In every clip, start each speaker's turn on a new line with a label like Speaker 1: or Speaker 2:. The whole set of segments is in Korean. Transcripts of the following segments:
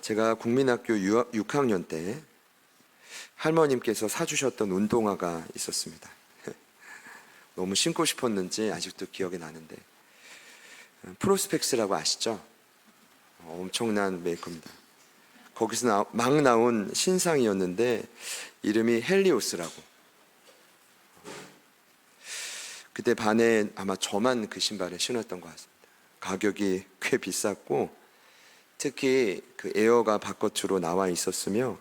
Speaker 1: 제가 국민학교 6학년 때 할머님께서 사주셨던 운동화가 있었습니다. 너무 신고 싶었는지 아직도 기억이 나는데, 프로스펙스라고 아시죠? 엄청난 메이커입니다. 거기서 막 나온 신상이었는데 이름이 헬리오스라고. 그때 반에 아마 저만 그 신발을 신었던 것 같습니다. 가격이 꽤 비쌌고, 특히 그 에어가 바깥으로 나와 있었으며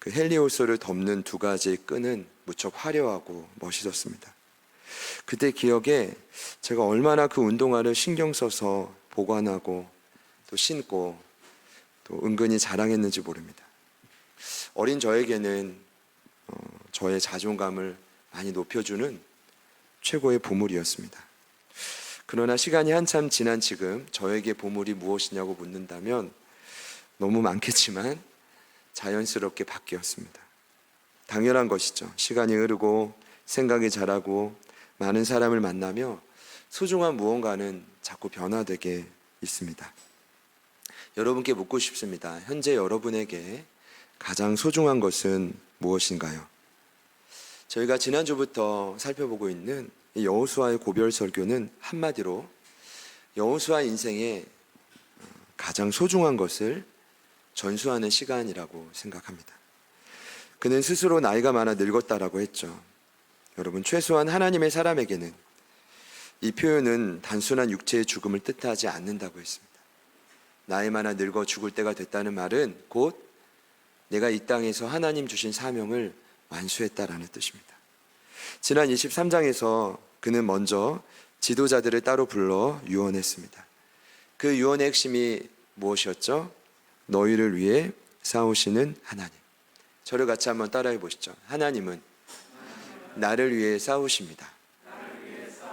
Speaker 1: 그 헬리오스를 덮는 두 가지의 끈은 무척 화려하고 멋있었습니다. 그때 기억에 제가 얼마나 그 운동화를 신경 써서 보관하고 또 신고 또 은근히 자랑했는지 모릅니다. 어린 저에게는 저의 자존감을 많이 높여주는 최고의 보물이었습니다. 그러나 시간이 한참 지난 지금 저에게 보물이 무엇이냐고 묻는다면 너무 많겠지만 자연스럽게 바뀌었습니다. 당연한 것이죠. 시간이 흐르고 생각이 자라고 많은 사람을 만나며 소중한 무언가는 자꾸 변화되게 있습니다. 여러분께 묻고 싶습니다. 현재 여러분에게 가장 소중한 것은 무엇인가요? 저희가 지난주부터 살펴보고 있는 여호수아의 고별 설교는 한마디로 여호수아 인생의 가장 소중한 것을 전수하는 시간이라고 생각합니다. 그는 스스로 나이가 많아 늙었다라고 했죠. 여러분, 최소한 하나님의 사람에게는 이 표현은 단순한 육체의 죽음을 뜻하지 않는다고 했습니다. 나이 많아 늙어 죽을 때가 됐다는 말은 곧 내가 이 땅에서 하나님 주신 사명을 완수했다라는 뜻입니다. 지난 23장에서 그는 먼저 지도자들을 따로 불러 유언했습니다. 그 유언의 핵심이 무엇이었죠? 너희를 위해 싸우시는 하나님. 저를 같이 한번 따라해 보시죠. 하나님은 나를 위해 싸우십니다.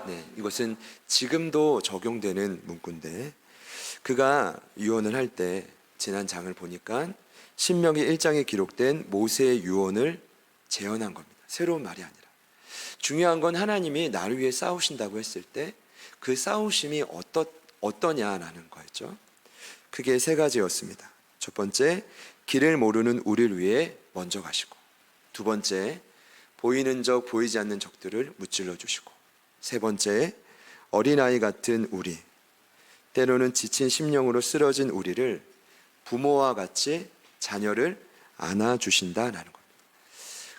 Speaker 1: 네, 이것은 지금도 적용되는 문구인데, 그가 유언을 할 때 지난 장을 보니까 신명기 1장에 기록된 모세의 유언을 재현한 겁니다. 새로운 말이 아니라. 중요한 건 하나님이 나를 위해 싸우신다고 했을 때 그 싸우심이 어떠냐라는 거였죠. 크게 세 가지였습니다. 첫 번째, 길을 모르는 우리를 위해 먼저 가시고, 두 번째, 보이는 적 보이지 않는 적들을 무찔러 주시고, 세 번째, 어린아이 같은 우리, 때로는 지친 심령으로 쓰러진 우리를 부모와 같이 자녀를 안아주신다라는 겁니다.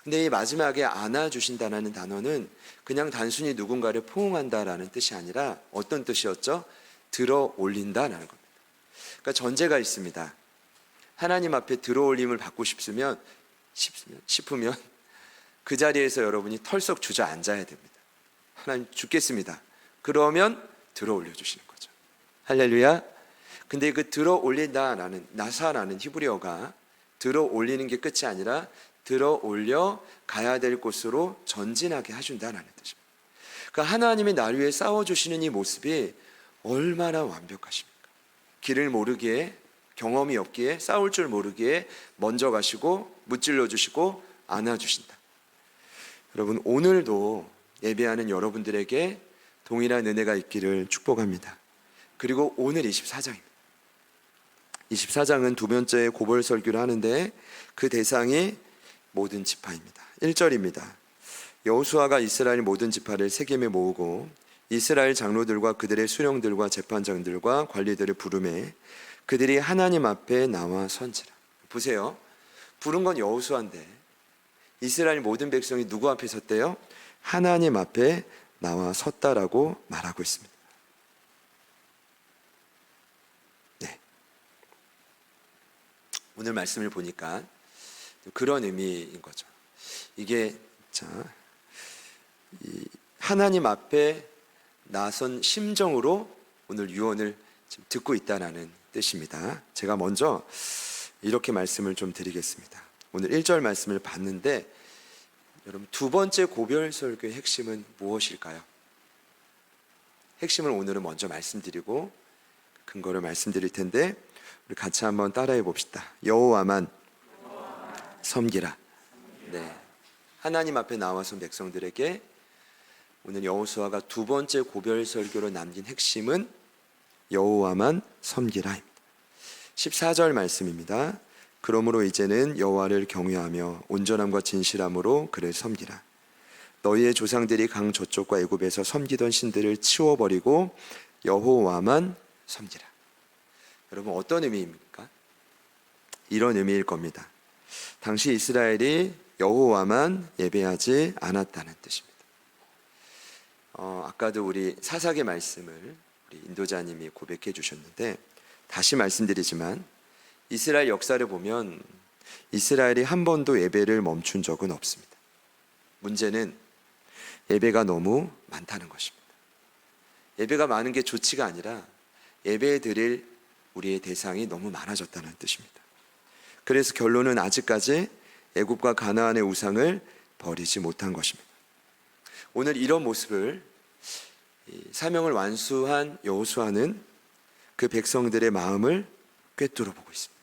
Speaker 1: 근데 이 마지막에 안아주신다라는 단어는 그냥 단순히 누군가를 포옹한다라는 뜻이 아니라 어떤 뜻이었죠? 들어 올린다라는 겁니다. 그러니까 전제가 있습니다. 하나님 앞에 들어 올림을 받고 싶으면 그 자리에서 여러분이 털썩 주저앉아야 됩니다. 하나님 죽겠습니다. 그러면 들어 올려주시는 거죠. 할렐루야. 근데 그 들어 올린다라는 나사라는 히브리어가 들어 올리는 게 끝이 아니라 들어 올려 가야 될 곳으로 전진하게 해준다는 뜻입니다. 그러니까 하나님이 나를 위해 싸워주시는 이 모습이 얼마나 완벽하십니까? 길을 모르기에, 경험이 없기에, 싸울 줄 모르기에 먼저 가시고 무찔러 주시고 안아주신다. 여러분, 오늘도 예배하는 여러분들에게 동일한 은혜가 있기를 축복합니다. 그리고 오늘 24장입니다. 24장은 두 번째 고별 설교를 하는데 그 대상이 모든 지파입니다. 1절입니다. 여호수아가 이스라엘 모든 지파를 세겜에 모으고 이스라엘 장로들과 그들의 수령들과 재판장들과 관리들을 부르매 그들이 하나님 앞에 나와 선지라. 보세요. 부른 건 여호수아인데 이스라엘 모든 백성이 누구 앞에 섰대요? 하나님 앞에 나와 섰다라고 말하고 있습니다. 네. 오늘 말씀을 보니까 그런 의미인 거죠. 이게 하나님 앞에 나선 심정으로 오늘 유언을 지금 듣고 있다는 뜻입니다. 제가 먼저 이렇게 말씀을 좀 드리겠습니다. 오늘 1절 말씀을 봤는데 여러분, 두 번째 고별 설교의 핵심은 무엇일까요? 핵심을 오늘은 먼저 말씀드리고 근거를 말씀드릴 텐데 우리 같이 한번 따라해 봅시다. 여호와만 섬기라. 네, 하나님 앞에 나와서 백성들에게 오늘 여호수아가 두 번째 고별 설교로 남긴 핵심은 여호와만 섬기라입니다. 14절 말씀입니다. 그러므로 이제는 여호와를 경외하며 온전함과 진실함으로 그를 섬기라. 너희의 조상들이 강 저쪽과 애굽에서 섬기던 신들을 치워버리고 여호와만 섬기라. 여러분, 어떤 의미입니까? 이런 의미일 겁니다. 당시 이스라엘이 여호와만 예배하지 않았다는 뜻입니다. 아까도 우리 사사기 말씀을 우리 인도자님이 고백해 주셨는데, 다시 말씀드리지만 이스라엘 역사를 보면 이스라엘이 한 번도 예배를 멈춘 적은 없습니다. 문제는 예배가 너무 많다는 것입니다. 예배가 많은 게 좋지가 아니라 예배 드릴 우리의 대상이 너무 많아졌다는 뜻입니다. 그래서 결론은 아직까지 애굽과 가나안의 우상을 버리지 못한 것입니다. 오늘 이런 모습을 사명을 완수한 여호수아는 그 백성들의 마음을 꿰뚫어 보고 있습니다.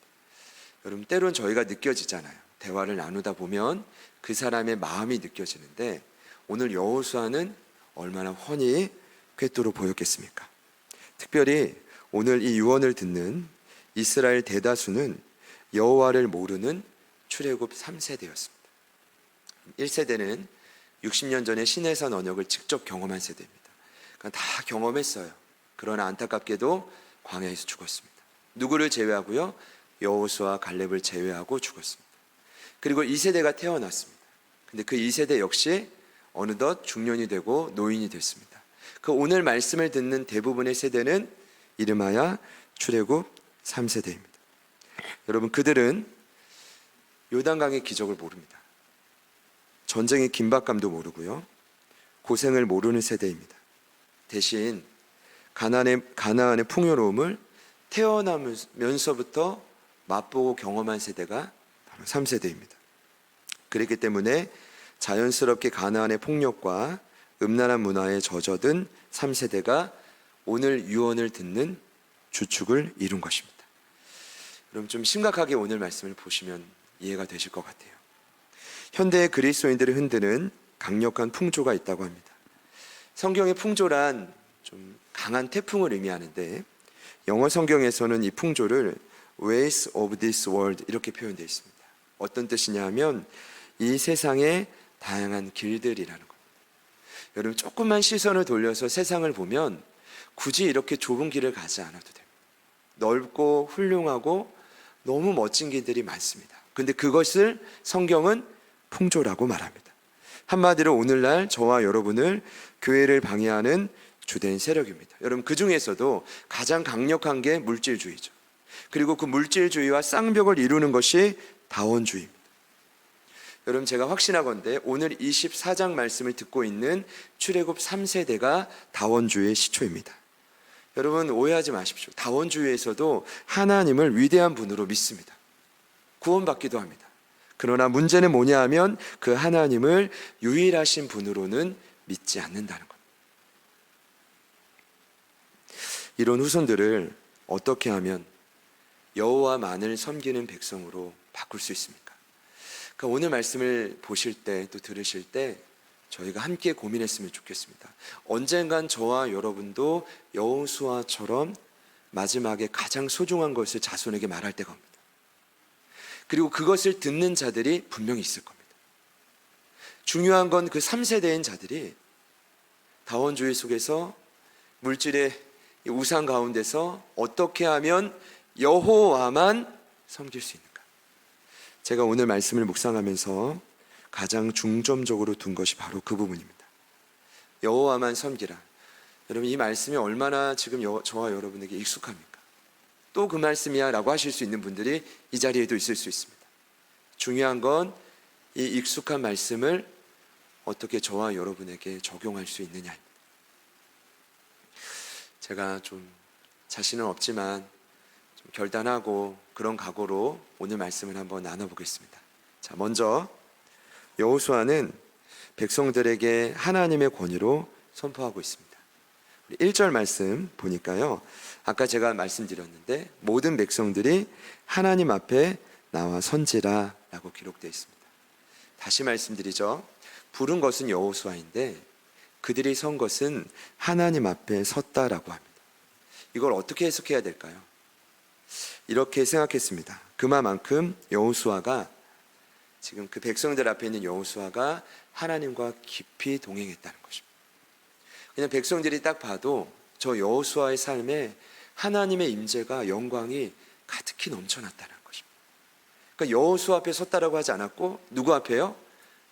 Speaker 1: 여러분, 때론 저희가 느껴지잖아요. 대화를 나누다 보면 그 사람의 마음이 느껴지는데, 오늘 여호수아는 얼마나 훤히 꿰뚫어 보였겠습니까? 특별히 오늘 이 유언을 듣는 이스라엘 대다수는 여호와를 모르는 출애굽 3세대였습니다. 1세대는 60년 전에 시내산 언역을 직접 경험한 세대입니다. 그러니까 다 경험했어요. 그러나 안타깝게도 광야에서 죽었습니다. 누구를 제외하고요? 여호수아 갈렙을 제외하고 죽었습니다. 그리고 2세대가 태어났습니다. 근데 그 2세대 역시 어느덧 중년이 되고 노인이 됐습니다. 그 오늘 말씀을 듣는 대부분의 세대는 이름하여 출애굽 3세대입니다. 여러분, 그들은 요단강의 기적을 모릅니다. 전쟁의 긴박감도 모르고요. 고생을 모르는 세대입니다. 대신 가나안의 풍요로움을 태어나면서부터 맛보고 경험한 세대가 바로 3세대입니다. 그렇기 때문에 자연스럽게 가나안의 폭력과 음란한 문화에 젖어든 3세대가 오늘 유언을 듣는 주축을 이룬 것입니다. 여러분, 좀 심각하게 오늘 말씀을 보시면 이해가 되실 것 같아요. 현대의 그리스도인들을 흔드는 강력한 풍조가 있다고 합니다. 성경의 풍조란 좀 강한 태풍을 의미하는데, 영어 성경에서는 이 풍조를 ways of this world 이렇게 표현되어 있습니다. 어떤 뜻이냐 하면 이 세상의 다양한 길들이라는 겁니다. 여러분, 조금만 시선을 돌려서 세상을 보면 굳이 이렇게 좁은 길을 가지 않아도 됩니다. 넓고 훌륭하고 너무 멋진 길들이 많습니다. 근데 그것을 성경은 풍조라고 말합니다. 한마디로 오늘날 저와 여러분을 교회를 방해하는 주된 세력입니다. 여러분, 그 중에서도 가장 강력한 게 물질주의죠. 그리고 그 물질주의와 쌍벽을 이루는 것이 다원주의입니다. 여러분, 제가 확신하건대 오늘 24장 말씀을 듣고 있는 출애굽 3세대가 다원주의의 시초입니다. 여러분, 오해하지 마십시오. 다원주의에서도 하나님을 위대한 분으로 믿습니다. 구원받기도 합니다. 그러나 문제는 뭐냐 하면 그 하나님을 유일하신 분으로는 믿지 않는다는 겁니다. 이런 후손들을 어떻게 하면 여호와만을 섬기는 백성으로 바꿀 수 있습니까? 그러니까 오늘 말씀을 보실 때 또 들으실 때 저희가 함께 고민했으면 좋겠습니다. 언젠간 저와 여러분도 여호수아처럼 마지막에 가장 소중한 것을 자손에게 말할 때가 옵니다. 그리고 그것을 듣는 자들이 분명히 있을 겁니다. 중요한 건 그 3세대인 자들이 다원주의 속에서 물질의 우상 가운데서 어떻게 하면 여호와만 섬길 수 있는가? 제가 오늘 말씀을 묵상하면서 가장 중점적으로 둔 것이 바로 그 부분입니다. 여호와만 섬기라. 여러분, 이 말씀이 얼마나 지금 저와 여러분에게 익숙합니까? 또 그 말씀이야 라고 하실 수 있는 분들이 이 자리에도 있을 수 있습니다. 중요한 건 이 익숙한 말씀을 어떻게 저와 여러분에게 적용할 수 있느냐입니다. 제가 좀 자신은 없지만 좀 결단하고 그런 각오로 오늘 말씀을 한번 나눠보겠습니다. 자, 먼저 여호수아는 백성들에게 하나님의 권위로 선포하고 있습니다. 1절 말씀 보니까요, 아까 제가 말씀드렸는데 모든 백성들이 하나님 앞에 나와 선지라 라고 기록되어 있습니다. 다시 말씀드리죠. 부른 것은 여호수아인데 그들이 선 것은 하나님 앞에 섰다라고 합니다. 이걸 어떻게 해석해야 될까요? 이렇게 생각했습니다. 그만큼 여호수아가 지금 그 백성들 앞에 있는 여호수아가 하나님과 깊이 동행했다는 것입니다. 그냥 백성들이 딱 봐도 저 여호수아의 삶에 하나님의 임재가 영광이 가득히 넘쳐났다는 것입니다. 그러니까 여호수아 앞에 섰다라고 하지 않았고 누구 앞에요?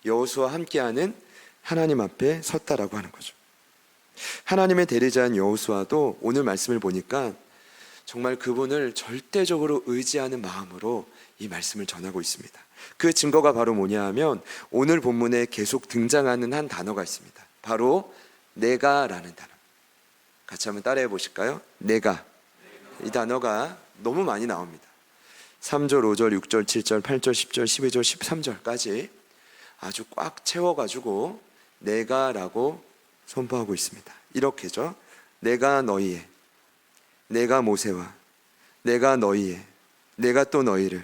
Speaker 1: 여호수아와 함께하는 하나님 앞에 섰다라고 하는 거죠. 하나님의 대리자인 여호수아도 오늘 말씀을 보니까 정말 그분을 절대적으로 의지하는 마음으로 이 말씀을 전하고 있습니다. 그 증거가 바로 뭐냐 하면 오늘 본문에 계속 등장하는 한 단어가 있습니다. 바로 내가라는 단어. 같이 한번 따라해 보실까요? 내가. 이 단어가 너무 많이 나옵니다. 3절, 5절, 6절, 7절, 8절, 10절, 12절, 13절까지 아주 꽉 채워가지고 내가라고 선포하고 있습니다. 이렇게죠. 내가 너희의, 내가 모세와, 내가 너희의, 내가 또 너희를,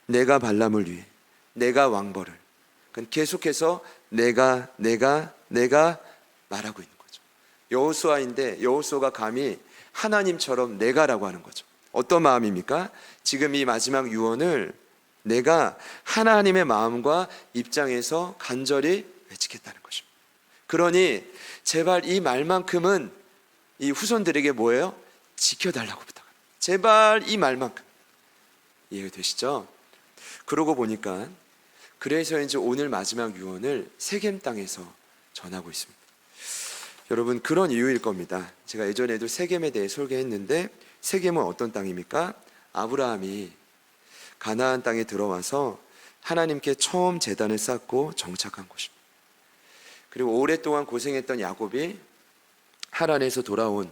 Speaker 1: 내가 발람을 위해, 내가 왕벌을. 계속해서 내가 말하고 있는 거죠. 여호수아인데 여호수아가 감히 하나님처럼 내가라고 하는 거죠. 어떤 마음입니까? 지금 이 마지막 유언을 내가 하나님의 마음과 입장에서 간절히 외치겠다는 것입니다. 그러니 제발 이 말만큼은 이 후손들에게 뭐예요? 지켜달라고 부탁합니다. 제발 이 말만큼. 이해되시죠? 그러고 보니까 그래서 이제 오늘 마지막 유언을 세겜 땅에서 전하고 있습니다. 여러분 그런 이유일 겁니다. 제가 예전에도 세겜에 대해 설계했는데 세겜은 어떤 땅입니까? 아브라함이 가나안 땅에 들어와서 하나님께 처음 제단을 쌓고 정착한 곳입니다. 그리고 오랫동안 고생했던 야곱이 하란에서 돌아온,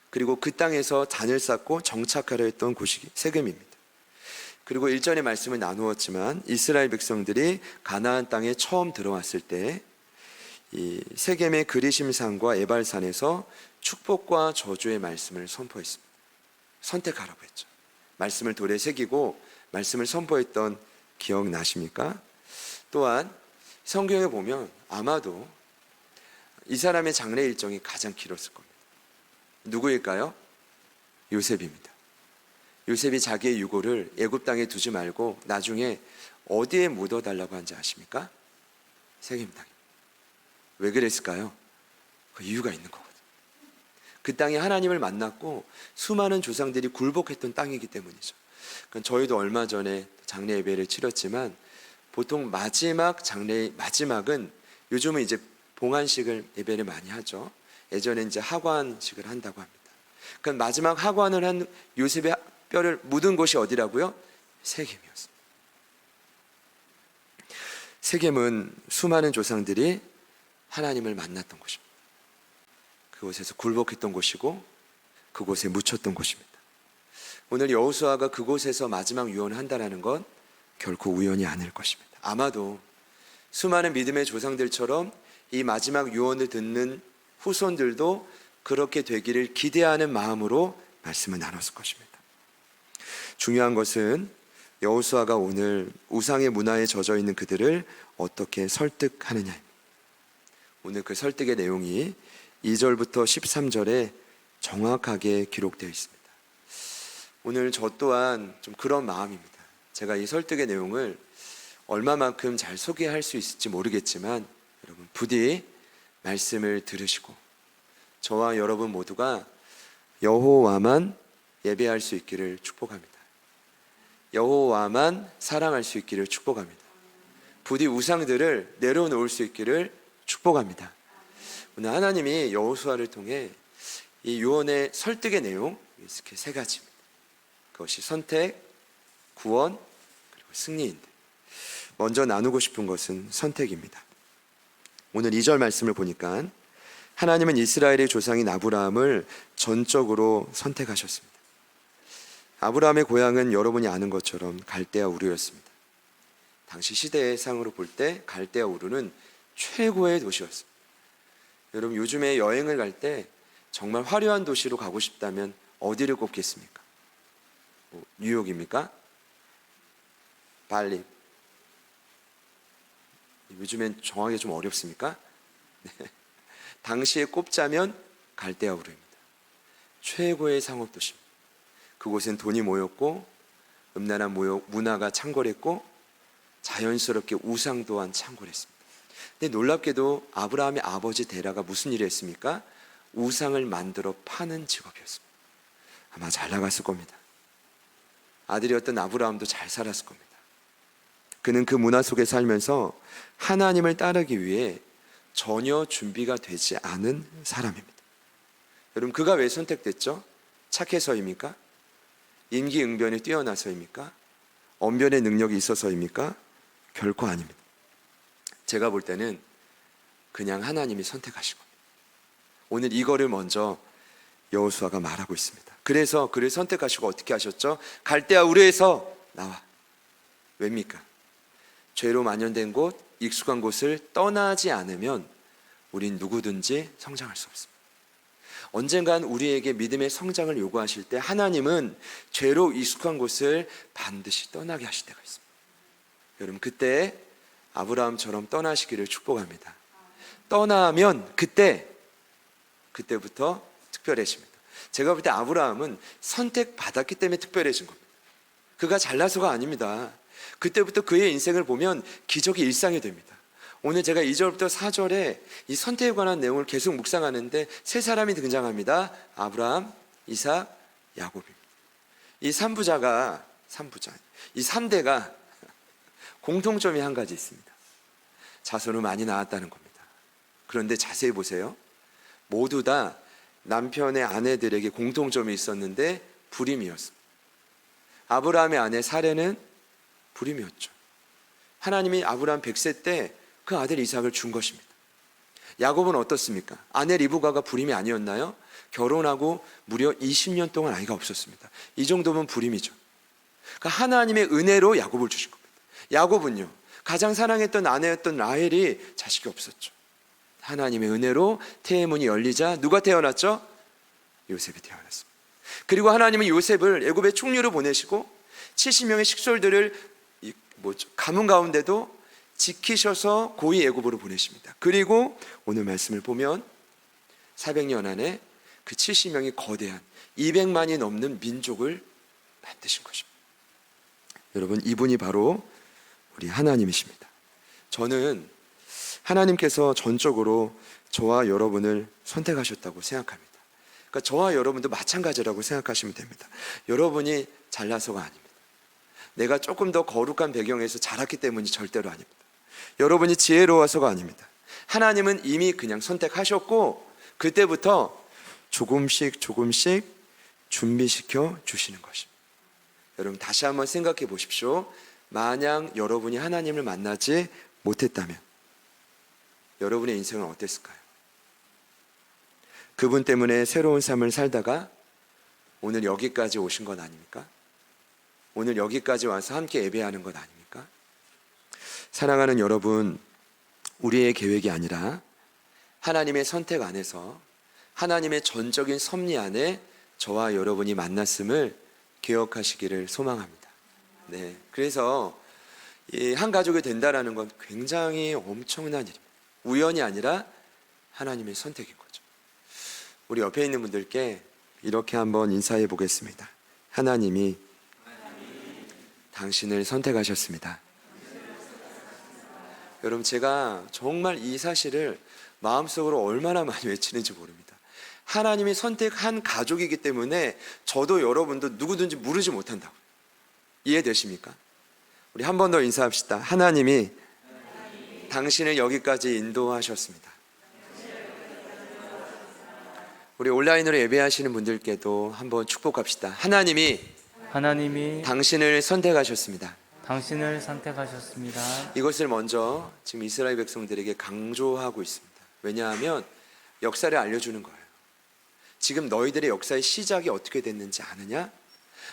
Speaker 1: 그리고 그 땅에서 단을 쌓고 정착하려 했던 곳이 세겜입니다. 그리고 일전의 말씀을 나누었지만 이스라엘 백성들이 가나안 땅에 처음 들어왔을 때 이 세겜의 그리심산과 에발산에서 축복과 저주의 말씀을 선포했습니다. 선택하라고 했죠. 말씀을 돌에 새기고 말씀을 선포했던 기억 나십니까? 또한 성경에 보면 아마도 이 사람의 장래 일정이 가장 길었을 겁니다. 누구일까요? 요셉입니다. 요셉이 자기의 유고를 애굽 땅에 두지 말고 나중에 어디에 묻어달라고 한지 아십니까? 세겜 땅에. 왜 그랬을까요? 그 이유가 있는 거거든요. 그 땅에 하나님을 만났고 수많은 조상들이 굴복했던 땅이기 때문이죠. 그러니까 저희도 얼마 전에 장례 예배를 치렀지만 보통 마지막은 요즘은 이제 봉안식을 예배를 많이 하죠. 예전에 이제 하관식을 한다고 합니다. 그러니까 마지막 하관을 한 요셉의 뼈를 묻은 곳이 어디라고요? 세겜이었습니다. 세겜은 수많은 조상들이 하나님을 만났던 곳입니다. 그곳에서 굴복했던 곳이고 그곳에 묻혔던 곳입니다. 오늘 여호수아가 그곳에서 마지막 유언을 한다는 건 결코 우연이 아닐 것입니다. 아마도 수많은 믿음의 조상들처럼 이 마지막 유언을 듣는 후손들도 그렇게 되기를 기대하는 마음으로 말씀을 나눴을 것입니다. 중요한 것은 여호수아가 오늘 우상의 문화에 젖어 있는 그들을 어떻게 설득하느냐입니다. 오늘 그 설득의 내용이 2절부터 13절에 정확하게 기록되어 있습니다. 오늘 저 또한 좀 그런 마음입니다. 제가 이 설득의 내용을 얼마만큼 잘 소개할 수 있을지 모르겠지만 여러분 부디 말씀을 들으시고 저와 여러분 모두가 여호와만 예배할 수 있기를 축복합니다. 여호와만 사랑할 수 있기를 축복합니다. 부디 우상들을 내려놓을 수 있기를 축복합니다. 오늘 하나님이 여호수아를 통해 이 유언의 설득의 내용 이렇게 세 가지입니다. 그것이 선택, 구원, 그리고 승리인데 먼저 나누고 싶은 것은 선택입니다. 오늘 2절 말씀을 보니까 하나님은 이스라엘의 조상인 아브라함을 전적으로 선택하셨습니다. 아브라함의 고향은 여러분이 아는 것처럼 갈대아 우르였습니다. 당시 시대의 상으로 볼 때 갈대아 우르는 최고의 도시였습니다. 여러분 요즘에 여행을 갈 때 정말 화려한 도시로 가고 싶다면 어디를 꼽겠습니까? 뉴욕입니까? 발리? 요즘엔 정하기 좀 어렵습니까? 네. 당시에 꼽자면 갈대아 우르입니다. 최고의 상업도시입니다. 그곳엔 돈이 모였고 음란한 문화가 창궐했고 자연스럽게 우상 또한 창궐했습니다. 근데 놀랍게도 아브라함의 아버지 데라가 무슨 일을 했습니까? 우상을 만들어 파는 직업이었습니다. 아마 잘 나갔을 겁니다. 아들이었던 아브라함도 잘 살았을 겁니다. 그는 그 문화 속에 살면서 하나님을 따르기 위해 전혀 준비가 되지 않은 사람입니다. 여러분, 그가 왜 선택됐죠? 착해서입니까? 임기응변에 뛰어나서입니까? 언변의 능력이 있어서입니까? 결코 아닙니다. 제가 볼 때는 그냥 하나님이 선택하신 겁니다. 오늘 이거를 먼저 여호수아가 말하고 있습니다. 그래서 그를 선택하시고 어떻게 하셨죠? 갈대아 우르에서 나와. 왜입니까? 죄로 만연된 곳, 익숙한 곳을 떠나지 않으면 우린 누구든지 성장할 수 없습니다. 언젠간 우리에게 믿음의 성장을 요구하실 때 하나님은 죄로 익숙한 곳을 반드시 떠나게 하실 때가 있습니다. 여러분, 그때 아브라함처럼 떠나시기를 축복합니다. 떠나면 그때부터 특별해집니다. 제가 볼 때 아브라함은 선택받았기 때문에 특별해진 겁니다. 그가 잘나서가 아닙니다. 그때부터 그의 인생을 보면 기적이 일상이 됩니다. 오늘 제가 2절부터 4절에 이 선택에 관한 내용을 계속 묵상하는데 세 사람이 등장합니다. 아브라함, 이삭, 야곱입니다. 이 3부자가 이 3대가 공통점이 한 가지 있습니다. 자손을 많이 낳았다는 겁니다. 그런데 자세히 보세요. 모두 다 남편의 아내들에게 공통점이 있었는데 불임이었습니다. 아브라함의 아내 사레는 불임이었죠. 하나님이 아브라함 100세 때 그 아들 이삭을 준 것입니다. 야곱은 어떻습니까? 아내 리브가가 불임이 아니었나요? 결혼하고 무려 20년 동안 아이가 없었습니다. 이 정도면 불임이죠. 그러니까 하나님의 은혜로 야곱을 주신 겁니다. 야곱은요, 가장 사랑했던 아내였던 라헬이 자식이 없었죠. 하나님의 은혜로 태의 문이 열리자 누가 태어났죠? 요셉이 태어났습니다. 그리고 하나님은 요셉을 애굽의 총리로 보내시고 70명의 식솔들을 가문 가운데도 지키셔서 고이 애굽으로 보내십니다. 그리고 오늘 말씀을 보면 400년 안에 그 70명이 거대한 200만이 넘는 민족을 만드신 것입니다. 여러분, 이분이 바로 우리 하나님이십니다. 저는 하나님께서 전적으로 저와 여러분을 선택하셨다고 생각합니다. 그러니까 저와 여러분도 마찬가지라고 생각하시면 됩니다. 여러분이 잘나서가 아닙니다. 내가 조금 더 거룩한 배경에서 자랐기 때문이 절대로 아닙니다. 여러분이 지혜로워서가 아닙니다. 하나님은 이미 그냥 선택하셨고 그때부터 조금씩 준비시켜 주시는 것입니다. 여러분, 다시 한번 생각해 보십시오. 만약 여러분이 하나님을 만나지 못했다면 여러분의 인생은 어땠을까요? 그분 때문에 새로운 삶을 살다가 오늘 여기까지 오신 것 아닙니까? 오늘 여기까지 와서 함께 예배하는 것 아닙니까? 사랑하는 여러분, 우리의 계획이 아니라 하나님의 선택 안에서 하나님의 전적인 섭리 안에 저와 여러분이 만났음을 기억하시기를 소망합니다. 네, 그래서 이 한 가족이 된다라는 건 굉장히 엄청난 일입니다. 우연이 아니라 하나님의 선택인 거죠. 우리 옆에 있는 분들께 이렇게 한번 인사해 보겠습니다. 하나님이 당신을 선택하셨습니다. 여러분, 제가 정말 이 사실을 마음속으로 얼마나 많이 외치는지 모릅니다. 하나님이 선택한 가족이기 때문에 저도 여러분도 누구든지 무르지 못한다고. 이해되십니까? 우리 한 번 더 인사합시다. 하나님이 당신을 여기까지 인도하셨습니다. 우리 온라인으로 예배하시는 분들께도 한번 축복합시다. 하나님이 당신을 선택하셨습니다.
Speaker 2: 당신을 선택하셨습니다.
Speaker 1: 이것을 먼저 지금 이스라엘 백성들에게 강조하고 있습니다. 왜냐하면 역사를 알려주는 거예요. 지금 너희들의 역사의 시작이 어떻게 됐는지 아느냐?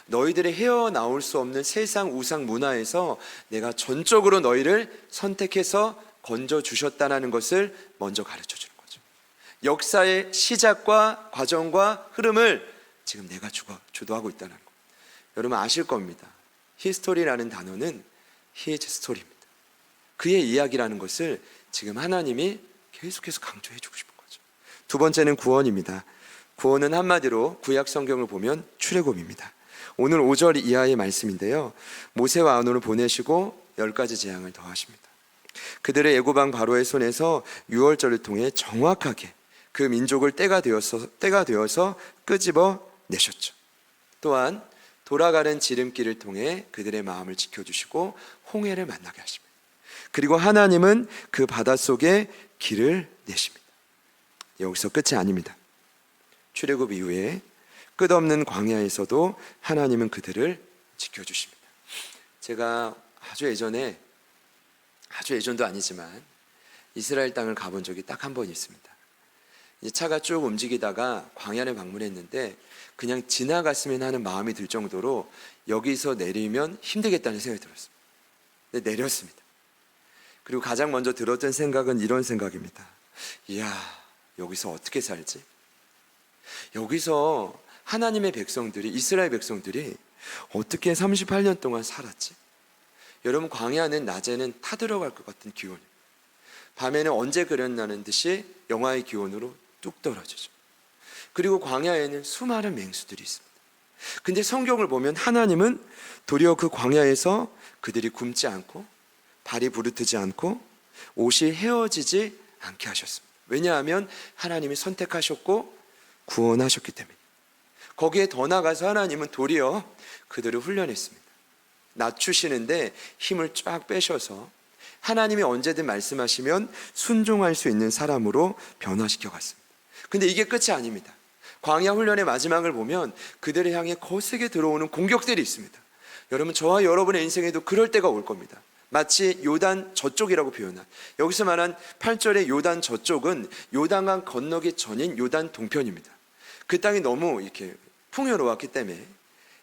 Speaker 1: 너희들의 헤어나올 수 없는 세상 우상 문화에서 내가 전적으로 너희를 선택해서 건져주셨다는 것을 먼저 가르쳐주는 거죠. 역사의 시작과 과정과 흐름을 지금 내가 주도하고 있다는 거. 여러분 아실 겁니다. 히스토리라는 단어는 His story입니다. 그의 이야기라는 것을 지금 하나님이 계속해서 강조해 주고 싶은 거죠. 두 번째는 구원입니다. 구원은 한마디로 구약 성경을 보면 출애굽입니다. 오늘 5절 이하의 말씀인데요. 모세와 아론을 보내시고 10가지 재앙을 더하십니다. 그들의 애고방 바로의 손에서 유월절을 통해 정확하게 그 민족을 때가 되어서 끄집어 내셨죠. 또한 돌아가는 지름길을 통해 그들의 마음을 지켜주시고 홍해를 만나게 하십니다. 그리고 하나님은 그 바닷속에 길을 내십니다. 여기서 끝이 아닙니다. 출애굽 이후에 끝없는 광야에서도 하나님은 그들을 지켜주십니다. 제가 아주 예전도 아니지만 이스라엘 땅을 가본 적이 딱 한 번 있습니다. 이제 차가 쭉 움직이다가 광야를 방문했는데 그냥 지나갔으면 하는 마음이 들 정도로 여기서 내리면 힘들겠다는 생각이 들었습니다. 근데 내렸습니다. 그리고 가장 먼저 들었던 생각은 이런 생각입니다. 이야, 여기서 어떻게 살지? 여기서 하나님의 백성들이, 이스라엘 백성들이 어떻게 38년 동안 살았지? 여러분, 광야는 낮에는 타들어갈 것 같은 기온이에요. 밤에는 언제 그랬나는 듯이 영하의 기온으로 뚝 떨어지죠. 그리고 광야에는 수많은 맹수들이 있습니다. 근데 성경을 보면 하나님은 도리어 그 광야에서 그들이 굶지 않고 발이 부르트지 않고 옷이 헤어지지 않게 하셨습니다. 왜냐하면 하나님이 선택하셨고 구원하셨기 때문에. 거기에 더 나가서 하나님은 도리어 그들을 훈련했습니다. 낮추시는데 힘을 쫙 빼셔서 하나님이 언제든 말씀하시면 순종할 수 있는 사람으로 변화시켜 갔습니다. 근데 이게 끝이 아닙니다. 광야 훈련의 마지막을 보면 그들을 향해 거세게 들어오는 공격들이 있습니다. 여러분, 저와 여러분의 인생에도 그럴 때가 올 겁니다. 마치 요단 저쪽이라고 표현한, 여기서 말한 8절의 요단 저쪽은 요단강 건너기 전인 요단 동편입니다. 그 땅이 너무 이렇게 풍요로웠기 때문에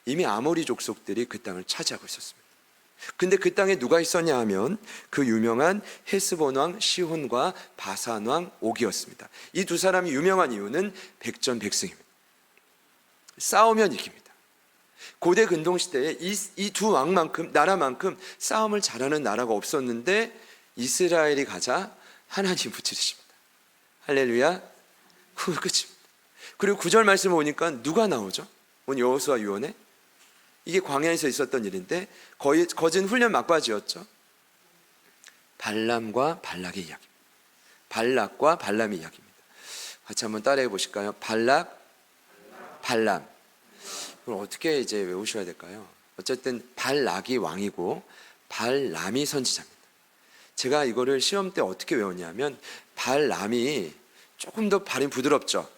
Speaker 1: 이미 아모리 족속들이 그 땅을 차지하고 있었습니다. 근데 그 땅에 누가 있었냐 하면 그 유명한 헤스본 왕 시혼과 바산 왕 옥이었습니다. 이 두 사람이 유명한 이유는 백전백승입니다. 싸우면 이깁니다. 고대 근동시대에 이 두 왕만큼, 나라만큼 싸움을 잘하는 나라가 없었는데 이스라엘이 가자 하나님 붙이십니다. 할렐루야. 그거 끝입니다. 그리고 9절 말씀을 보니까 누가 나오죠? 오늘 여호수아 유언에 이게 광야에서 있었던 일인데 거진 훈련 막바지였죠. 발람과 발락의 이야기입니다. 발락과 발람의 이야기입니다. 같이 한번 따라해 보실까요? 발락, 발람. 그럼 어떻게 이제 외우셔야 될까요? 어쨌든 발락이 왕이고 발람이 선지자입니다. 제가 이거를 시험 때 어떻게 외웠냐면 발람이 조금 더 발음이 부드럽죠.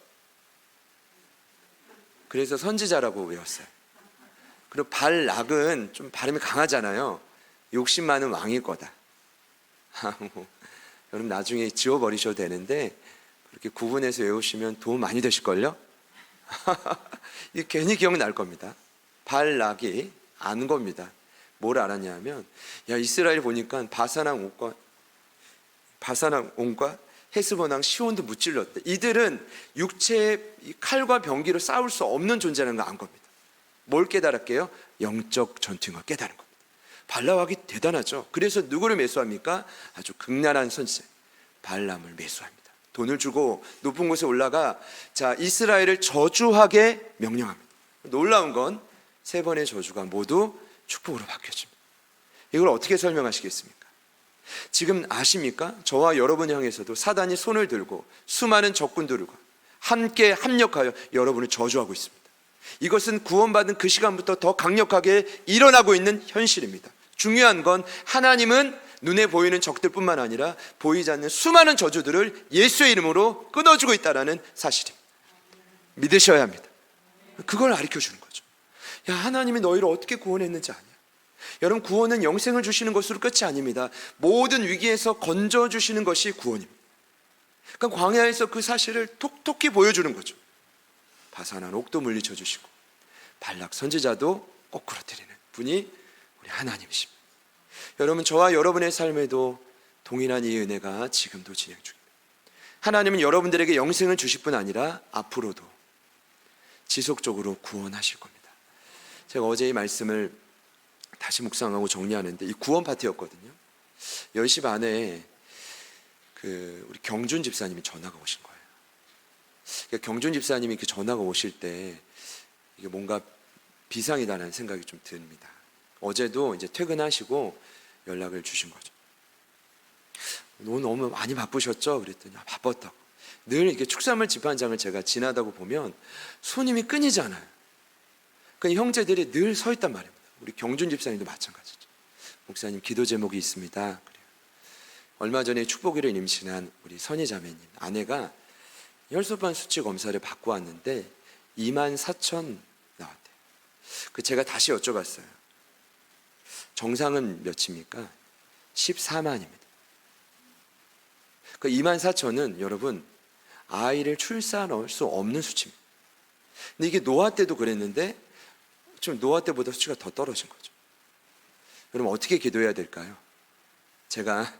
Speaker 1: 그래서 선지자라고 외웠어요. 그리고 발락은 좀 발음이 강하잖아요. 욕심 많은 왕일 거다. 여러분 나중에 지워버리셔도 되는데 그렇게 구분해서 외우시면 도움 많이 되실걸요? 이게 괜히 기억날 겁니다. 발락이 아는 겁니다. 뭘 알았냐면 이스라엘 보니까 바산왕 옥과 헤스본 왕 시온도 무찔렀대. 이들은 육체의 칼과 병기로 싸울 수 없는 존재라는 걸 안 겁니다. 뭘 깨달았게요? 영적 전투인 걸 깨달은 겁니다. 발락이 대단하죠. 그래서 누구를 매수합니까? 아주 극렬한 선지 발람을 매수합니다. 돈을 주고 높은 곳에 올라가 이스라엘을 저주하게 명령합니다. 놀라운 건 세 번의 저주가 모두 축복으로 바뀌어집니다. 이걸 어떻게 설명하시겠습니까? 지금 아십니까? 저와 여러분 향해서도 사단이 손을 들고 수많은 적군들과 함께 합력하여 여러분을 저주하고 있습니다. 이것은 구원받은 그 시간부터 더 강력하게 일어나고 있는 현실입니다. 중요한 건 하나님은 눈에 보이는 적들뿐만 아니라 보이지 않는 수많은 저주들을 예수의 이름으로 끊어주고 있다는 사실입니다. 믿으셔야 합니다. 그걸 가르쳐주는 거죠. 하나님이 너희를 어떻게 구원했는지 아냐? 여러분, 구원은 영생을 주시는 것으로 끝이 아닙니다. 모든 위기에서 건져주시는 것이 구원입니다. 그러니까 광야에서 그 사실을 톡톡히 보여주는 거죠. 바산한 옥도 물리쳐 주시고 발락 선지자도 거꾸로 드리는 분이 우리 하나님이십니다. 여러분, 저와 여러분의 삶에도 동일한 이 은혜가 지금도 진행 중입니다. 하나님은 여러분들에게 영생을 주실 뿐 아니라 앞으로도 지속적으로 구원하실 겁니다. 제가 어제 이 말씀을 다시 묵상하고 정리하는데 이 구원 파티였거든요. 10시 반에 우리 경준 집사님이 전화가 오신 거예요. 경준 집사님이 그 전화가 오실 때 이게 뭔가 비상이다라는 생각이 좀 듭니다. 어제도 이제 퇴근하시고 연락을 주신 거죠. 오늘 너무 많이 바쁘셨죠? 그랬더니 바빴다고. 늘 이렇게 축산물 집판장을 제가 지나다고 보면 손님이 끊이지 않아요. 그 형제들이 늘 서 있단 말입니다. 우리 경준 집사님도 마찬가지죠. 목사님 기도 제목이 있습니다. 그래요. 얼마 전에 축복이를 임신한 우리 선희자매님 아내가 혈소판 수치 검사를 받고 왔는데 24,000 나왔대요. 그 제가 다시 여쭤봤어요. 정상은 몇입니까? 14만입니다. 그 24,000은 여러분 아이를 출산할 수 없는 수치입니다. 근데 이게 노화 때도 그랬는데 좀 노화 때보다 수치가 더 떨어진 거죠. 여러분 어떻게 기도해야 될까요? 제가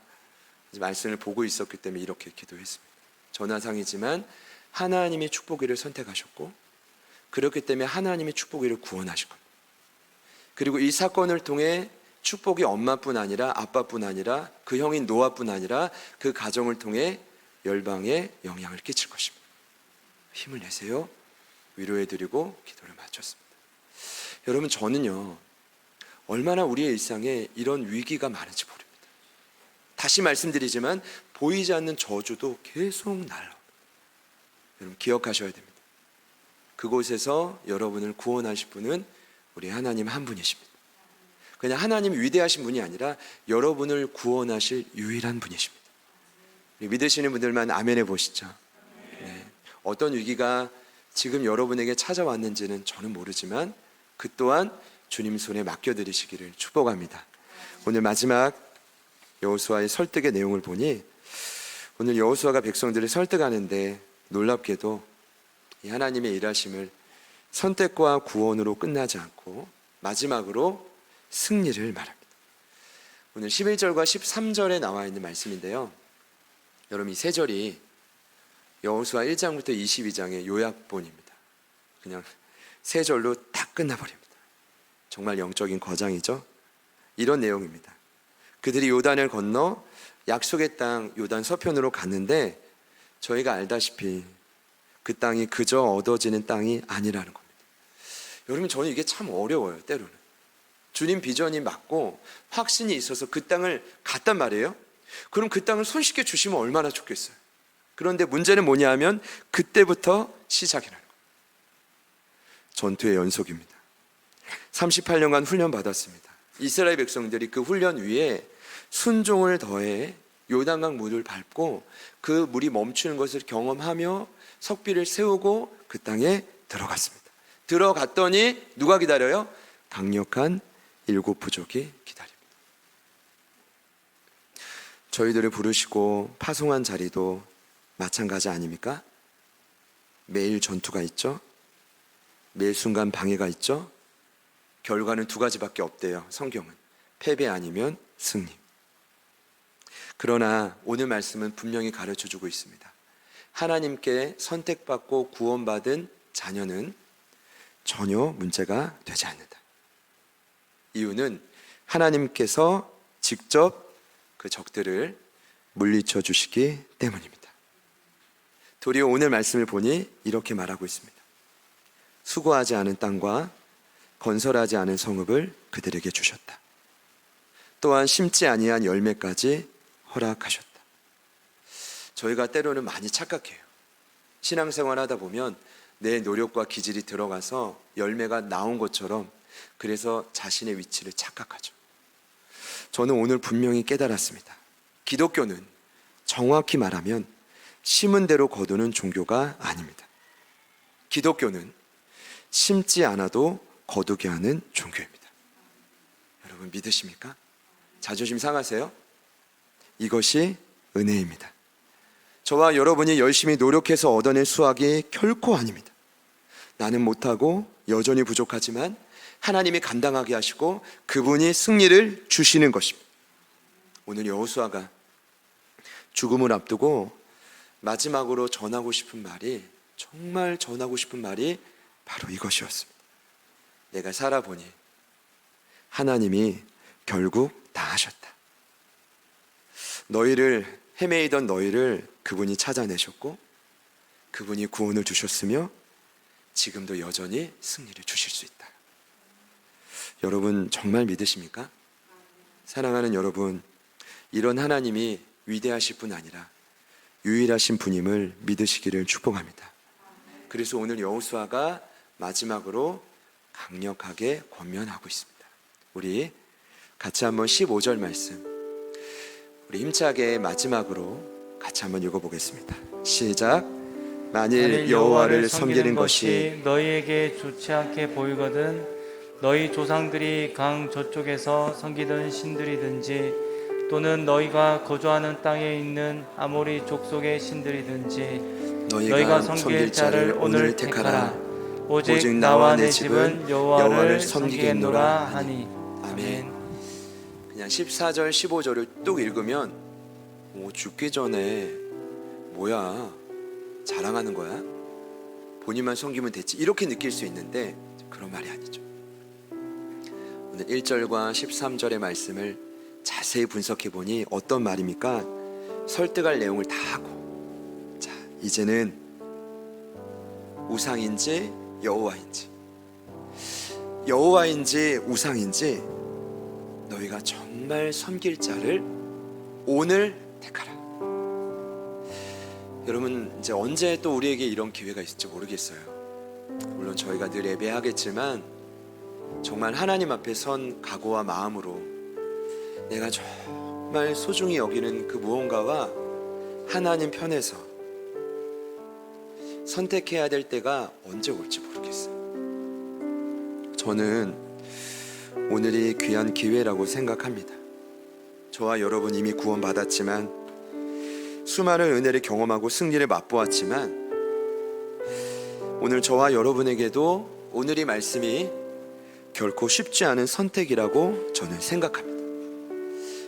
Speaker 1: 말씀을 보고 있었기 때문에 이렇게 기도했습니다. 전화상이지만 하나님이 축복기를 선택하셨고 그렇기 때문에 하나님이 축복기를 구원하신 겁니다. 그리고 이 사건을 통해 축복이 엄마뿐 아니라 아빠뿐 아니라 그 형인 노아뿐 아니라 그 가정을 통해 열방에 영향을 끼칠 것입니다. 힘을 내세요. 위로해드리고 기도를 마쳤습니다. 여러분 저는요 얼마나 우리의 일상에 이런 위기가 많은지 모릅니다. 다시 말씀드리지만 보이지 않는 저주도 계속 날라옵니다. 여러분 기억하셔야 됩니다. 그곳에서 여러분을 구원하실 분은 우리 하나님 한 분이십니다. 그냥 하나님이 위대하신 분이 아니라 여러분을 구원하실 유일한 분이십니다. 믿으시는 분들만 아멘해 보시죠. 네. 어떤 위기가 지금 여러분에게 찾아왔는지는 저는 모르지만 그 또한 주님 손에 맡겨드리시기를 축복합니다. 오늘 마지막 여호수아의 설득의 내용을 보니 오늘 여호수아가 백성들을 설득하는데 놀랍게도 이 하나님의 일하심을 선택과 구원으로 끝나지 않고 마지막으로 승리를 말합니다. 오늘 11절과 13절에 나와 있는 말씀인데요. 여러분 이 세 절이 여호수아 1장부터 22장의 요약본입니다. 그냥 세 절로 딱 끝나버립니다. 정말 영적인 거장이죠. 이런 내용입니다. 그들이 요단을 건너 약속의 땅 요단 서편으로 갔는데 저희가 알다시피 그 땅이 그저 얻어지는 땅이 아니라는 겁니다. 여러분 저는 이게 참 어려워요. 때로는 주님 비전이 맞고 확신이 있어서 그 땅을 갔단 말이에요. 그럼 그 땅을 손쉽게 주시면 얼마나 좋겠어요. 그런데 문제는 뭐냐 하면 그때부터 시작이라는 거예요. 전투의 연속입니다. 38년간 훈련 받았습니다. 이스라엘 백성들이 그 훈련 위에 순종을 더해 요단강 물을 밟고 그 물이 멈추는 것을 경험하며 석비를 세우고 그 땅에 들어갔습니다. 들어갔더니 누가 기다려요? 강력한 7 부족이 기다립니다. 저희들을 부르시고 파송한 자리도 마찬가지 아닙니까? 매일 전투가 있죠. 매 순간 방해가 있죠. 결과는 2가지밖에 없대요. 성경은 패배 아니면 승리. 그러나 오늘 말씀은 분명히 가르쳐주고 있습니다. 하나님께 선택받고 구원받은 자녀는 전혀 문제가 되지 않는다. 이유는 하나님께서 직접 그 적들을 물리쳐 주시기 때문입니다. 도리어 오늘 말씀을 보니 이렇게 말하고 있습니다. 수고하지 않은 땅과 건설하지 않은 성읍을 그들에게 주셨다. 또한 심지 아니한 열매까지 허락하셨다. 저희가 때로는 많이 착각해요. 신앙생활 하다 보면 내 노력과 기질이 들어가서 열매가 나온 것처럼 그래서 자신의 위치를 착각하죠. 저는 오늘 분명히 깨달았습니다. 기독교는 정확히 말하면 심은 대로 거두는 종교가 아닙니다. 기독교는 심지 않아도 거두게 하는 종교입니다. 여러분 믿으십니까? 자존심 상하세요? 이것이 은혜입니다. 저와 여러분이 열심히 노력해서 얻어낼 수확이 결코 아닙니다. 나는 못하고 여전히 부족하지만 하나님이 감당하게 하시고 그분이 승리를 주시는 것입니다. 오늘 여호수아가 죽음을 앞두고 마지막으로 전하고 싶은 말이 정말 전하고 싶은 말이 바로 이것이었습니다. 내가 살아보니 하나님이 결국 다 하셨다. 너희를 헤매이던 너희를 그분이 찾아내셨고 그분이 구원을 주셨으며 지금도 여전히 승리를 주실 수 있다. 여러분 정말 믿으십니까? 사랑하는 여러분, 이런 하나님이 위대하실 뿐 아니라 유일하신 분임을 믿으시기를 축복합니다. 그래서 오늘 여호수아가 마지막으로 강력하게 권면하고 있습니다. 우리 같이 한번 15절 말씀, 우리 힘차게 마지막으로 같이 한번 읽어보겠습니다. 시작. 만일 여호와를 섬기는 것이
Speaker 2: 너희에게 좋지 않게 보이거든 너희 조상들이 강 저쪽에서 섬기던 신들이든지 또는 너희가 거주하는 땅에 있는 아모리 족속의 신들이든지 너희가 섬길 자를 오늘 택하라. 오직 나와 내 집은 여호와를 섬기겠노라 하니. 아멘.
Speaker 1: 그냥 14절 15절을 뚝 읽으면 죽기 전에 뭐야 자랑하는 거야? 본인만 섬기면 됐지 이렇게 느낄 수 있는데 그런 말이 아니죠. 오늘 1절과 13절의 말씀을 자세히 분석해 보니 어떤 말입니까? 설득할 내용을 다 하고, 자 이제는 우상인지 여호와인지 우상인지 너희가 정말 섬길 자를 오늘 택하라. 여러분, 이제 언제 또 우리에게 이런 기회가 있을지 모르겠어요. 물론 저희가 늘 예배하겠지만 정말 하나님 앞에 선 각오와 마음으로 내가 정말 소중히 여기는 그 무언가와 하나님 편에서 선택해야 될 때가 언제 올지 모르겠어요. 저는 오늘이 귀한 기회라고 생각합니다. 저와 여러분 이미 구원받았지만 수많은 은혜를 경험하고 승리를 맛보았지만 오늘 저와 여러분에게도 오늘 이 말씀이 결코 쉽지 않은 선택이라고 저는 생각합니다.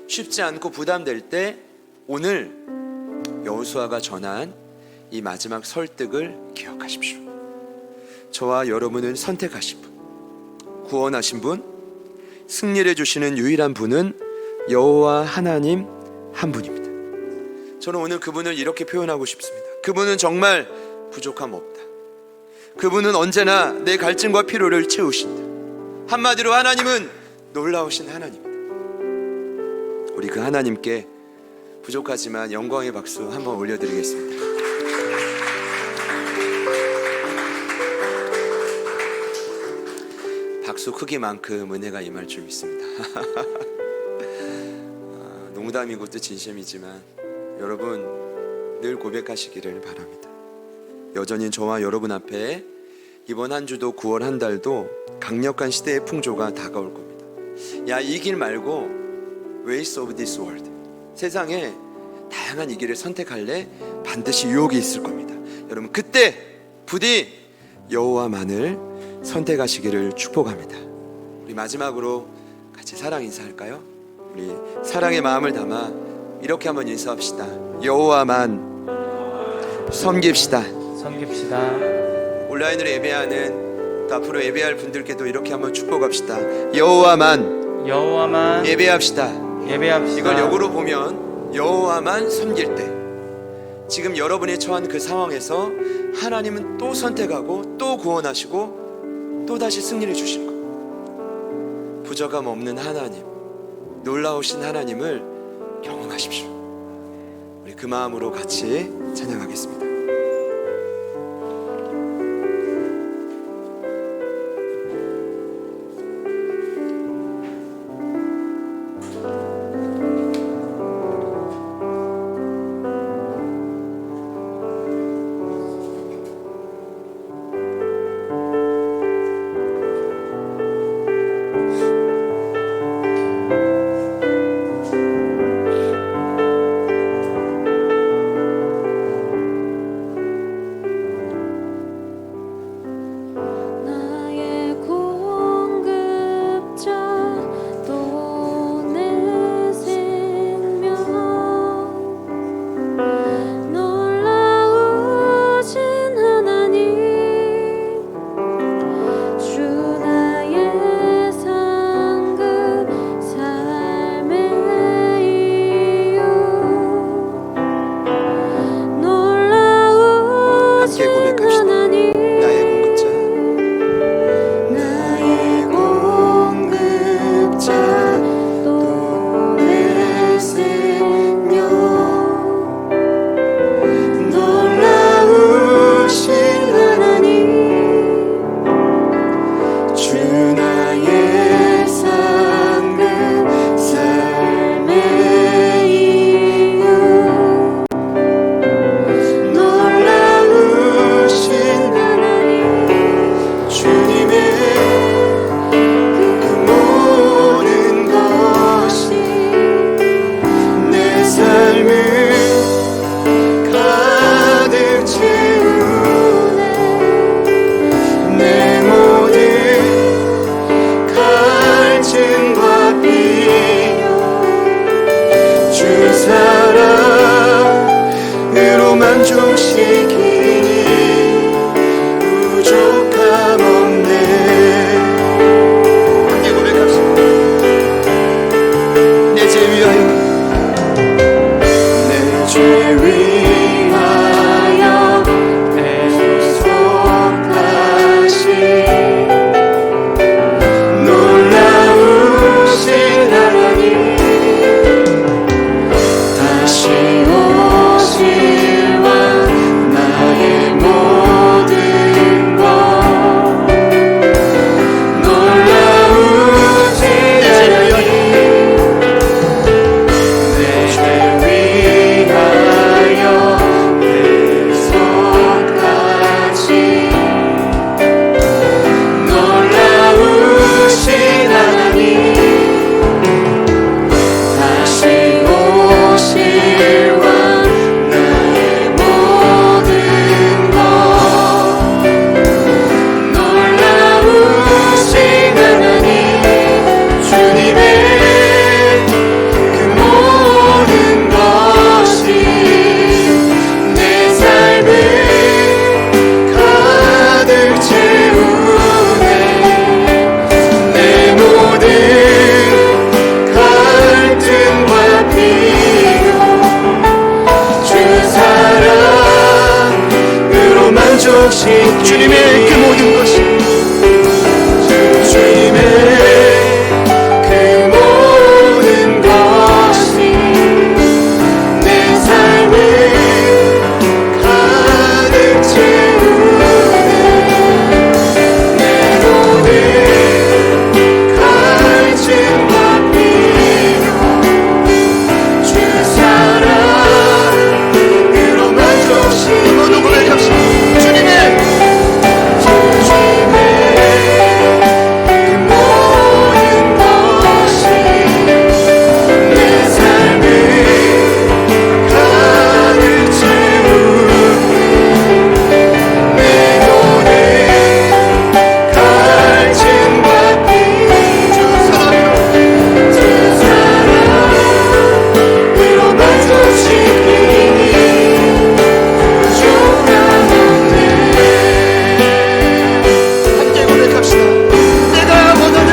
Speaker 1: 쉽지 않고 부담될 때 오늘 여호수아가 전한 이 마지막 설득을 기억하십시오. 저와 여러분은 선택하신 분, 구원하신 분, 승리를 주시는 유일한 분은 여호와 하나님 한 분입니다. 저는 오늘 그분을 이렇게 표현하고 싶습니다. 그분은 정말 부족함 없다. 그분은 언제나 내 갈증과 필요를 채우신다. 한마디로 하나님은 놀라우신 하나님입니다. 우리 그 하나님께 부족하지만 영광의 박수 한번 올려드리겠습니다. 박수 크기만큼 은혜가 임할 줄 믿습니다. 농담이고 또 진심이지만 여러분 늘 고백하시기를 바랍니다. 여전히 저와 여러분 앞에 이번 한 주도 9월 한 달도 강력한 시대의 풍조가 다가올 겁니다. 야, 이 길 말고 ways of this world, 세상에 다양한 이 길을 선택할래? 반드시 유혹이 있을 겁니다. 여러분 그때 부디 여호와만을 선택하시기를 축복합니다. 우리 마지막으로 같이 사랑 인사할까요? 우리 사랑의 마음을 담아 이렇게 한번 인사합시다. 여호와만 섬깁시다. 온라인으로 예배하는 또 앞으로 예배할 분들께도 이렇게 한번 축복합시다. 여호와만 예배합시다. 이걸 역으로 보면 여호와만 섬길 때 지금 여러분이 처한 그 상황에서 하나님은 또 선택하고 또 구원하시고 또 다시 승리를 주실 것. 부족함 없는 하나님, 놀라우신 하나님을 경험하십시오. 우리 그 마음으로 같이 찬양하겠습니다. 사랑으로 만족시키니 부족함 없네. 함께 고백합시다. 내 죄 위하여, 내 죄 위하여 대속하신 놀라우신 하나님, 다시 오실 왕, 나의 모든 것 놀라우신 하나님, 내 죄 위하여 대속하신 놀라우신 하나님, 다시 오실 왕, 나의 모든 것 놀라우신 하나님, 주님의 그 모든 것이 내 삶을 가득 채우네. 내 모든 갈등과 비교 주 사랑으로 만족시키니 주님의 그 모든 것이 주님의 그 모든 것이 내 삶을 가득 채우네. 내 모든 갈증과 비교 주 사랑으로 만족시키니 모두 고백합시다. 주님의 그 모든 것이 내 삶을 가득 채우네. 내 모든 갈증과 비교 주 사랑으로 만족시키니 부족함 없네. 함께 고백합시다. 내가 원하는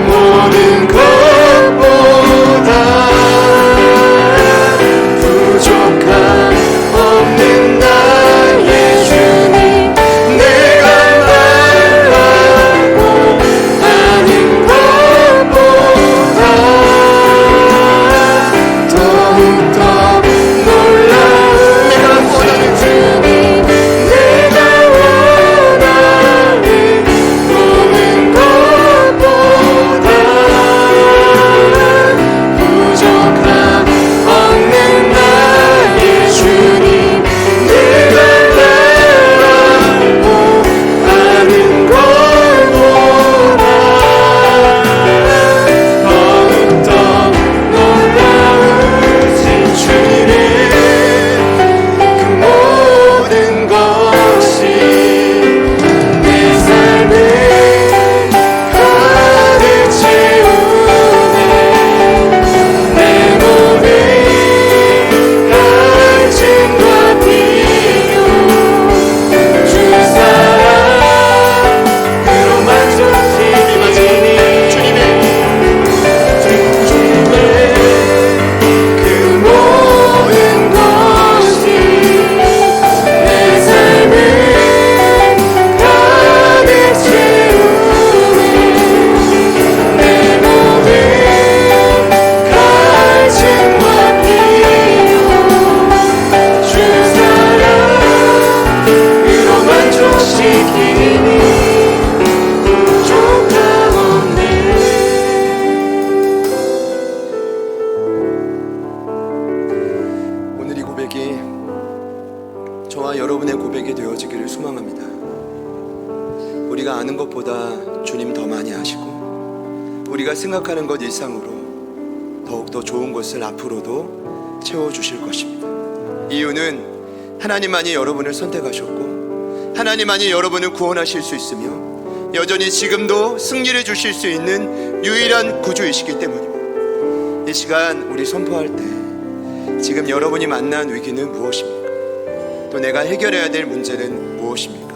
Speaker 1: 모든 것보다 부족함 없는 나의 주님, 내가 말하고 하는 것보다 더욱더 놀라운 내가 원하는 주님, 내가 원하는 모든 것보다 부족함 없는 나의 주님, 내가 바라고 하는 것보다 더욱더 놀라우신 주님의 그 모든 것이 내 삶을 가득 채우네. 내 모든 갈증과 비교 주 사랑으로 만족시키니 주님의 그 모든 것이 내 삶을 가득 채우네. 내 모든 갈증과 비교 주 사랑으로 만족시키니 부족함 없네. 오늘 이 고백이 저와 여러분의 고백이 되어지기를 소망합니다. 우리가 아는 것보다 주님 더 많이 아시고 우리가 생각하는 것 이상으로 더욱더 좋은 것을 앞으로도 채워주실 것입니다. 이유는 하나님만이 여러분을 선택하셨고 하나님만이 여러분을 구원하실 수 있으며 여전히 지금도 승리를 주실 수 있는 유일한 구주이시기 때문입니다. 이 시간 우리 선포할 때 지금 여러분이 만난 위기는 무엇입니까? 또 내가 해결해야 될 문제는 무엇입니까?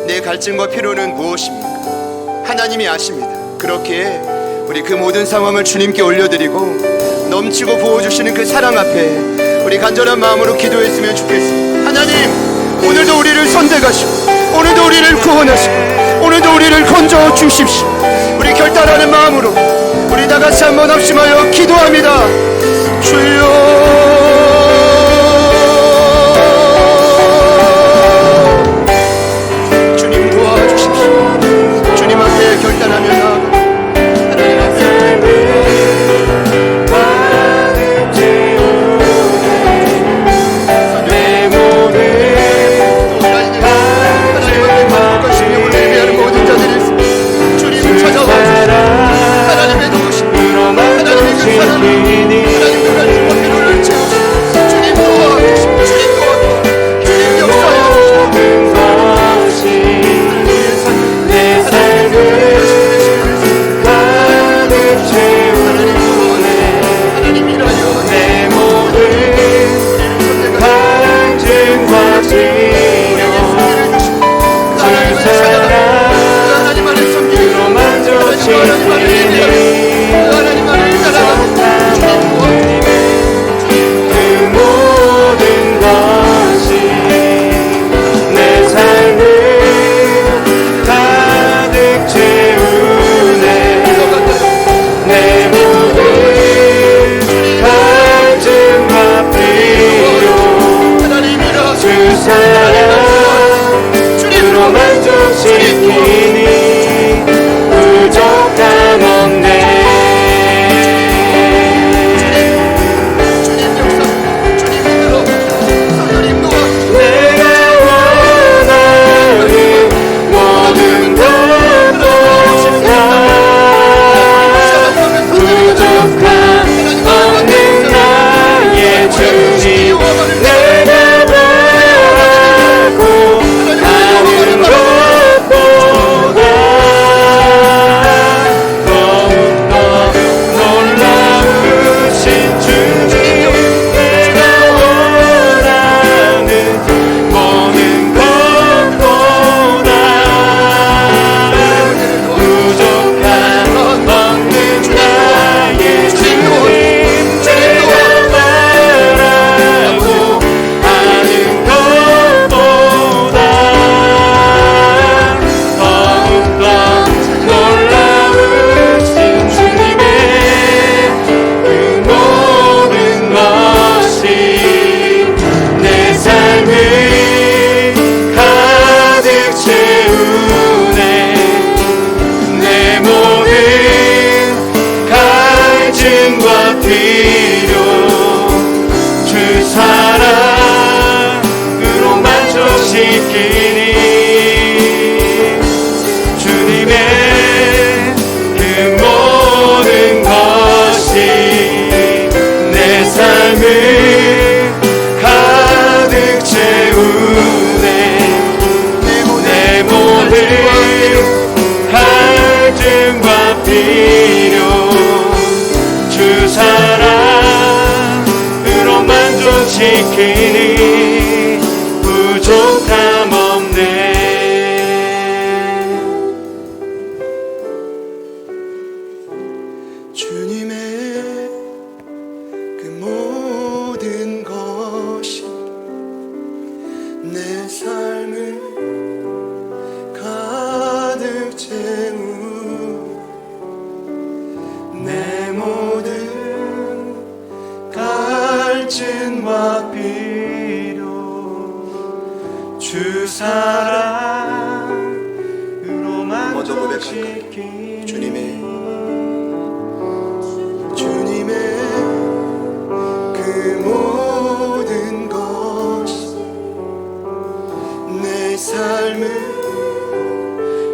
Speaker 1: 내 갈증과 피로는 무엇입니까? 하나님이 아십니다. 그렇기에 우리 그 모든 상황을 주님께 올려드리고 넘치고 부어주시는 그 사랑 앞에 우리 간절한 마음으로 기도했으면 좋겠습니다. 하나님, 오늘도 우리를 선택하시고 오늘도 우리를 구원하시고 오늘도 우리를 건져 주십시오. 우리 결단하는 마음으로 우리 다 같이 한번 합심하여 기도합니다. 주여, 주님 도와주십시오. 주님 앞에 결단하며 나아가 하나님 앞에 내 모든 하나님 앞에 마음과 심령을 예배하는 모든 자들이 주님을 찾아와 하나님의 도우심, 하나님의 그 사랑, 하나님의 갈증과 피로를 채우시고 주님 도와주시고 주님 도와주시고 주님 역사하여
Speaker 2: 내 삶을 가득 채우네.
Speaker 1: 하나님 일하여
Speaker 2: 내 모든 갈증과 피로 주 사랑
Speaker 1: 하나님 안에 섬기는
Speaker 2: 으로 만족시키니
Speaker 1: 하나님 안에 살아가는 주님 도와주시고
Speaker 2: 그 모든 것이 내 삶을 가득 채우네. 내 모든 갈증과 피로
Speaker 1: 하나님 일하여
Speaker 2: 주 사랑으로 만족시키니 부족함 없네.
Speaker 1: 주님 역사, 주님 인도로 성령님 도와주시고
Speaker 2: 내가 원하는 모든 것보다 부족함 없는 나의 주님, 내가 바라고 하는 것보다 더욱더 놀라우신 주님, 내가 원하는 모든 것보다 부족함 없는 나의 주님, 내가 바라고 하는 것보다 더욱더 놀라우신 주님의 그 모든 것이 내 삶을 가득 채우네. 내 모든 갈증과 필요 주 사랑으로 만족시키니 주님의 그 모든 것이 내 삶을 가득 채우네. 내 모든 갈증과 필요 주 사랑으로 만족시키니 부족함 없네.
Speaker 1: 주님의 그 모든 것이 내 삶을 가득 채우 내 모든 갈증과 필요 주 사랑으로 만족시키니 주님의 그 모든 것이 내 삶을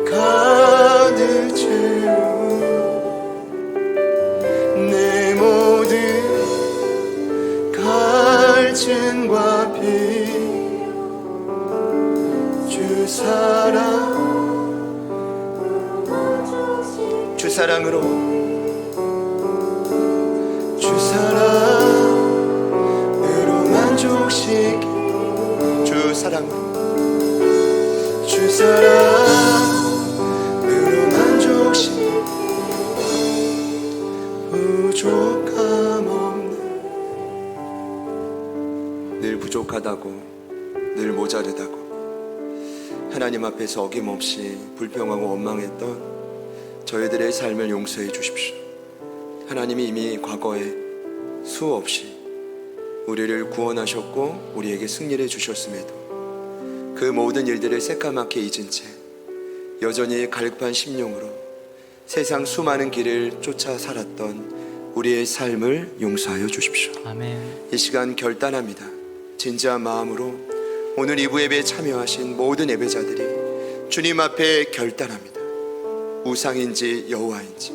Speaker 1: 가득 채우 내 모든 갈증과 필요 주 사랑으로 주 사랑으로 주 사랑으로 만족시키 주 사랑으로 주 사랑으로 만족시키 부족함 없는 늘 부족하다고 늘 모자르다고 하나님 앞에서 어김없이 불평하고 원망했던 저희들의 삶을 용서해 주십시오. 하나님이 이미 과거에 수없이 우리를 구원하셨고 우리에게 승리를 주셨음에도 그 모든 일들을 새까맣게 잊은 채 여전히 갈급한 심령으로 세상 수많은 길을 쫓아 살았던 우리의 삶을 용서하여 주십시오.
Speaker 2: 아멘.
Speaker 1: 이 시간 결단합니다. 진지한 마음으로 오늘 2부 예배에 참여하신 모든 예배자들이 주님 앞에 결단합니다. 우상인지 여호와인지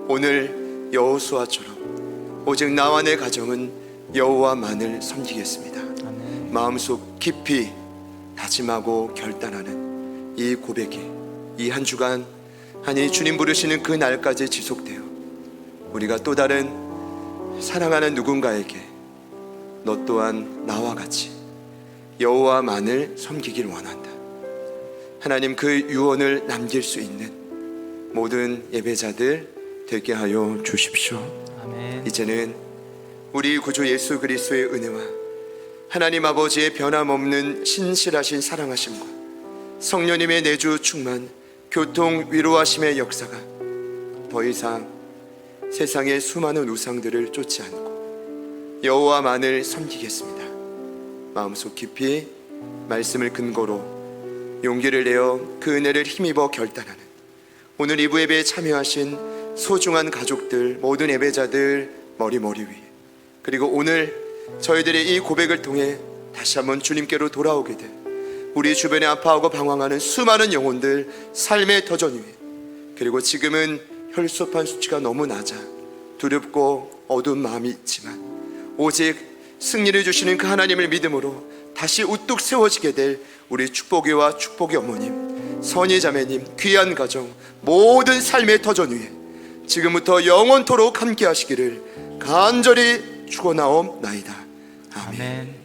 Speaker 1: 오늘 여호수아처럼 오직 나와 내 가정은 여호와만을 섬기겠습니다.
Speaker 2: 아멘.
Speaker 1: 마음속 깊이 다짐하고 결단하는 이 고백이 이 한 주간 아니 주님 부르시는 그 날까지 지속되어 우리가 또 다른 사랑하는 누군가에게 너 또한 나와 같이 여호와만을 섬기길 원한다. 하나님 그 유언을 남길 수 있는 모든 예배자들 되게 하여 주십시오.
Speaker 2: 아멘.
Speaker 1: 이제는 우리 구주 예수 그리스도의 은혜와 하나님 아버지의 변함없는 신실하신 사랑하심과 성령님의 내주 충만 교통 위로하심의 역사가 더 이상 세상의 수많은 우상들을 쫓지 않고 여호와만을 섬기겠습니다. 마음속 깊이 말씀을 근거로 용기를 내어 그 은혜를 힘입어 결단하는 오늘 2부 예배에 참여하신 소중한 가족들 모든 예배자들 머리 위에 그리고 오늘 저희들의 이 고백을 통해 다시 한번 주님께로 돌아오게 될 우리 주변에 아파하고 방황하는 수많은 영혼들 삶의 터전 위에 그리고 지금은 혈소판 수치가 너무 낮아 두렵고 어두운 마음이 있지만 오직 승리를 주시는 그 하나님을 믿음으로 다시 우뚝 세워지게 될 우리 축복이와 축복의 어머님 선희 자매님 귀한 가정 모든 삶의 터전 위에 지금부터 영원토록 함께 하시기를 간절히 축원하옵나이다. 아멘.
Speaker 2: 아멘.